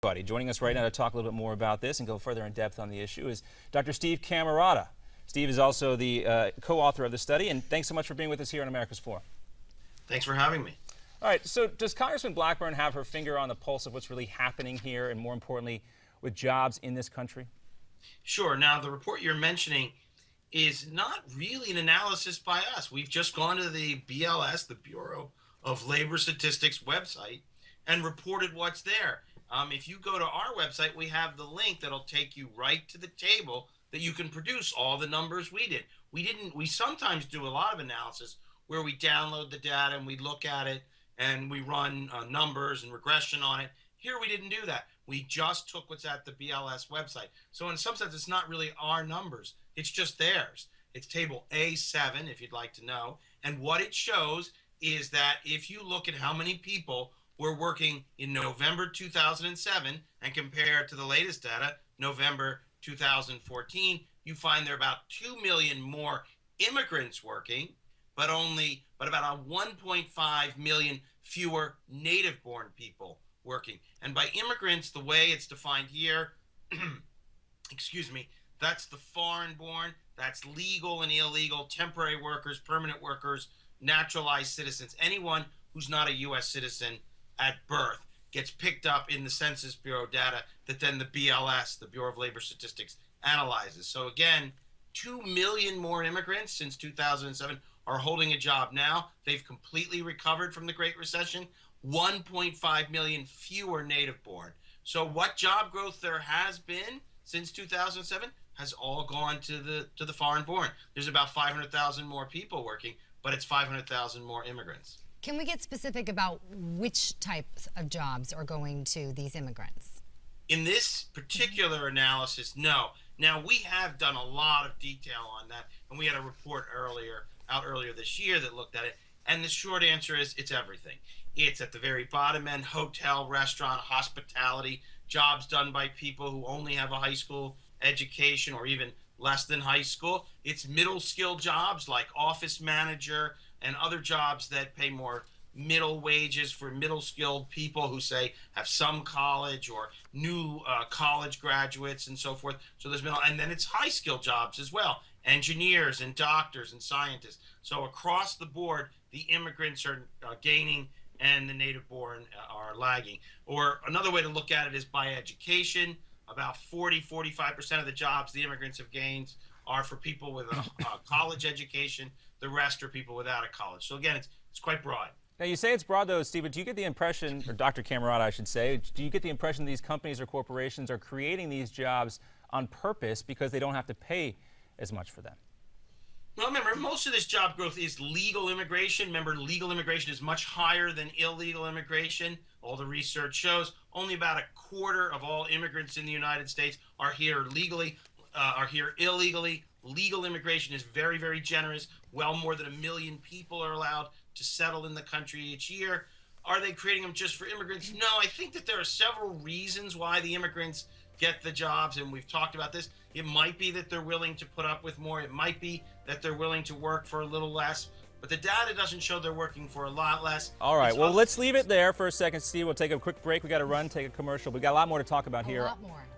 Buddy. Joining us right now to talk a little bit more about this and go further in depth on the issue is Dr. Steve Camarota. Steve is also the co-author of the study, and thanks so much for being with us here on America's Forum. Thanks for having me. All right, so does Congressman Blackburn have her finger on the pulse of what's really happening here, and more importantly, with jobs in this country? Sure. Now, the report you're mentioning is not really an analysis by us. We've just gone to the BLS, the Bureau of Labor Statistics website, and reported what's there. If you go to our website, we have the link that'll take you right to the table that you can produce all the numbers we did. We sometimes do a lot of analysis where we download the data and we look at it and we run numbers and regression on it. Here we didn't do that. We just took what's at the BLS website. So in some sense, it's not really our numbers. It's just theirs. It's table A7, if you'd like to know. And what it shows is that if you look at how many people were working in November 2007 and compare to the latest data, November 2014, you find there are about 2 million more immigrants working, but about 1.5 million fewer native-born people working. And by immigrants, the way it's defined here, excuse me, that's the foreign-born, that's legal and illegal, temporary workers, permanent workers, naturalized citizens, anyone who's not a U.S. citizen at birth gets picked up in the Census Bureau data that then the BLS, the Bureau of Labor Statistics, analyzes. So again, 2 million more immigrants since 2007 are holding a job now. They've completely recovered from the Great Recession. 1.5 million fewer native-born. So what job growth there has been since 2007 has all gone to the foreign-born. There's about 500,000 more people working, but it's 500,000 more immigrants. Can we get specific about which types of jobs are going to these immigrants? In this particular analysis, no. Now, we have done a lot of detail on that, and we had a report out earlier this year that looked at it, and the short answer is it's everything. It's at the very bottom end, hotel, restaurant, hospitality, jobs done by people who only have a high school education or even less than high school. It's middle skill jobs like office manager and other jobs that pay more middle wages for middle skilled people who say have some college or new college graduates and so forth. So there's and then it's high skill jobs as well, engineers and doctors and scientists. So across the board, the immigrants are gaining and the native born are lagging. Or another way to look at it is by education. About 45% of the jobs the immigrants have gained are for people with a college education. The rest are people without a college. So again, it's quite broad. Now, you say it's broad, though, Steve, but do you get the impression, or Dr. Camarota, I should say, do you get the impression these companies or corporations are creating these jobs on purpose because they don't have to pay as much for them? Well, remember, most of this job growth is legal immigration. Remember, legal immigration is much higher than illegal immigration. All the research shows only about a quarter of all immigrants in the United States are here legally, are here illegally. Legal immigration is very, very generous. Well more than 1 million people are allowed to settle in the country each year. Are they creating them just for immigrants? No, I think that there are several reasons why the immigrants get the jobs, and we've talked about this. It might be that they're willing to put up with more. It might be that they're willing to work for a little less. But the data doesn't show they're working for a lot less. All right, well, let's leave it there for a second, Steve. We'll take a quick break. We got to run, take a commercial. We've got a lot more to talk about here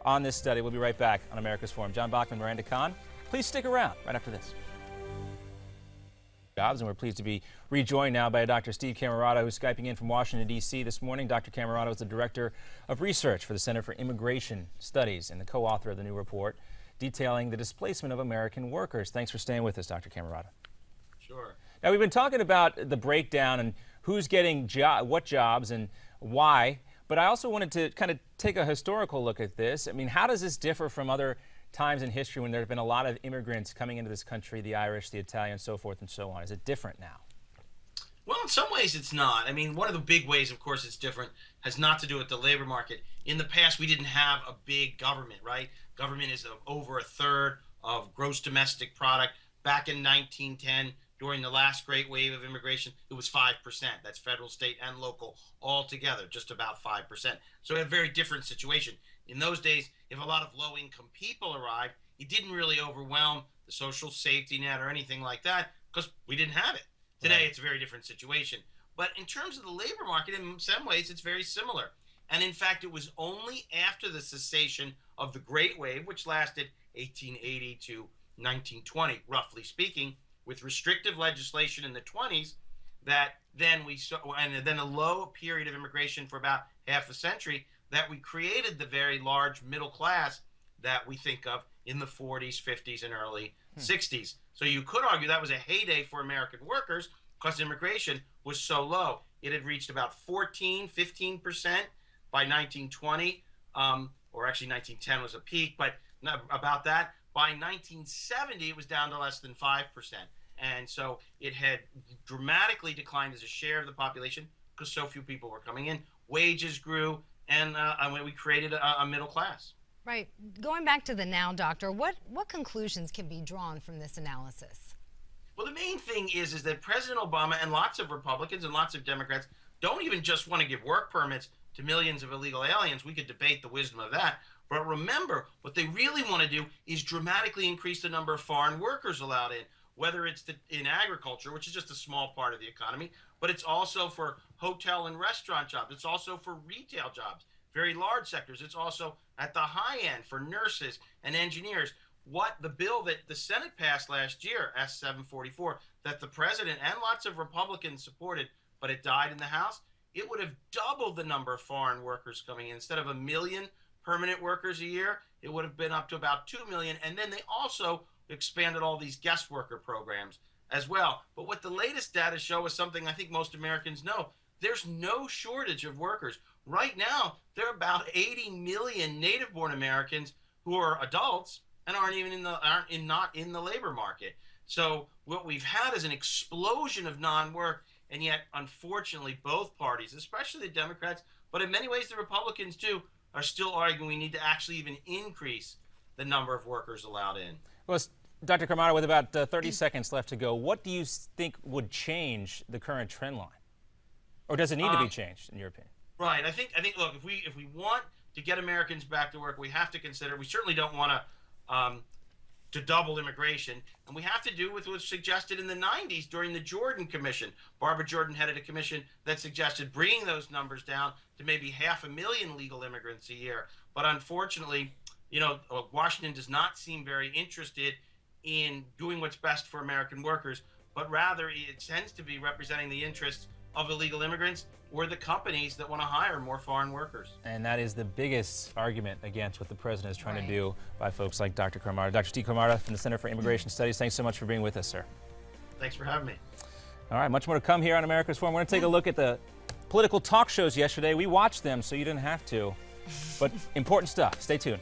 on this study. We'll be right back on America's Forum. John Bachman, Miranda Khan. Please stick around right after this. And we're pleased to be rejoined now by Dr. Steve Camarota, who's Skyping in from Washington, D.C. this morning. Dr. Camarota is the Director of Research for the Center for Immigration Studies and the co-author of the new report detailing the displacement of American workers. Thanks for staying with us, Dr. Camarota. Sure. Now, we've been talking about the breakdown and who's getting what jobs and why, but I also wanted to kind of take a historical look at this. I mean, how does this differ from other times in history when there have been a lot of immigrants coming into this country, the Irish, the Italians, so forth and so on? Is it different now? Well, in some ways it's not. I mean, one of the big ways, of course, it's different has not to do with the labor market. In the past, we didn't have a big government, right? Government is over a third of gross domestic product. Back in 1910, during the last great wave of immigration, it was 5%. That's federal, state, and local all together, just about 5%. So we had a very different situation. In those days, if a lot of low-income people arrived, it didn't really overwhelm the social safety net or anything like that because we didn't have it. Today, It's a very different situation. But in terms of the labor market, in some ways, it's very similar. And in fact, it was only after the cessation of the Great Wave, which lasted 1880 to 1920, roughly speaking, with restrictive legislation in the 20s, that then we saw, and then a low period of immigration for about half a century, that we created the very large middle class that we think of in the 40s, 50s, and early 60s. So you could argue that was a heyday for American workers because immigration was so low. It had reached about 14, 15% by 1920, or actually 1910 was a peak, but about that. By 1970, it was down to less than 5%. And so it had dramatically declined as a share of the population because so few people were coming in. Wages grew, and we created a middle class. Right. Going back to the now, doctor, what conclusions can be drawn from this analysis? Well, the main thing is that President Obama and lots of Republicans and lots of Democrats don't even just want to give work permits to millions of illegal aliens. We could debate the wisdom of that. But remember, what they really want to do is dramatically increase the number of foreign workers allowed in, whether it's in agriculture, which is just a small part of the economy, but it's also for hotel and restaurant jobs. It's also for retail jobs, very large sectors. It's also at the high end for nurses and engineers. What the bill that the Senate passed last year, S-744, that the president and lots of Republicans supported, but it died in the House, it would have doubled the number of foreign workers coming in. Instead of 1 million permanent workers a year, it would have been up to about 2 million. And then they also expanded all these guest worker programs as well. But what the latest data show is something I think most Americans know. There's no shortage of workers. Right now, there are about 80 million native-born Americans who are adults and aren't not in the labor market. So what we've had is an explosion of non-work, and yet, unfortunately, both parties, especially the Democrats, but in many ways the Republicans too, are still arguing we need to actually even increase the number of workers allowed in. Well, Dr. Camarota, with about 30 seconds left to go, what do you think would change the current trend line? Or does it need to be changed, in your opinion? Right. I think. Look, if we want to get Americans back to work, we have to consider. We certainly don't want to double immigration, and we have to do with what was suggested in the 90s during the Jordan Commission. Barbara Jordan headed a commission that suggested bringing those numbers down to maybe 500,000 legal immigrants a year. But unfortunately, Washington does not seem very interested in doing what's best for American workers, but rather it tends to be representing the interests of illegal immigrants or the companies that want to hire more foreign workers. And that is the biggest argument against what the president is trying to do by folks like Dr. Camarota. Dr. Steve Camarota from the Center for Immigration Studies, thanks so much for being with us, sir. Thanks for having me. All right, much more to come here on America's Forum. We're going to take a look at the political talk shows yesterday. We watched them, so you didn't have to. But important stuff. Stay tuned.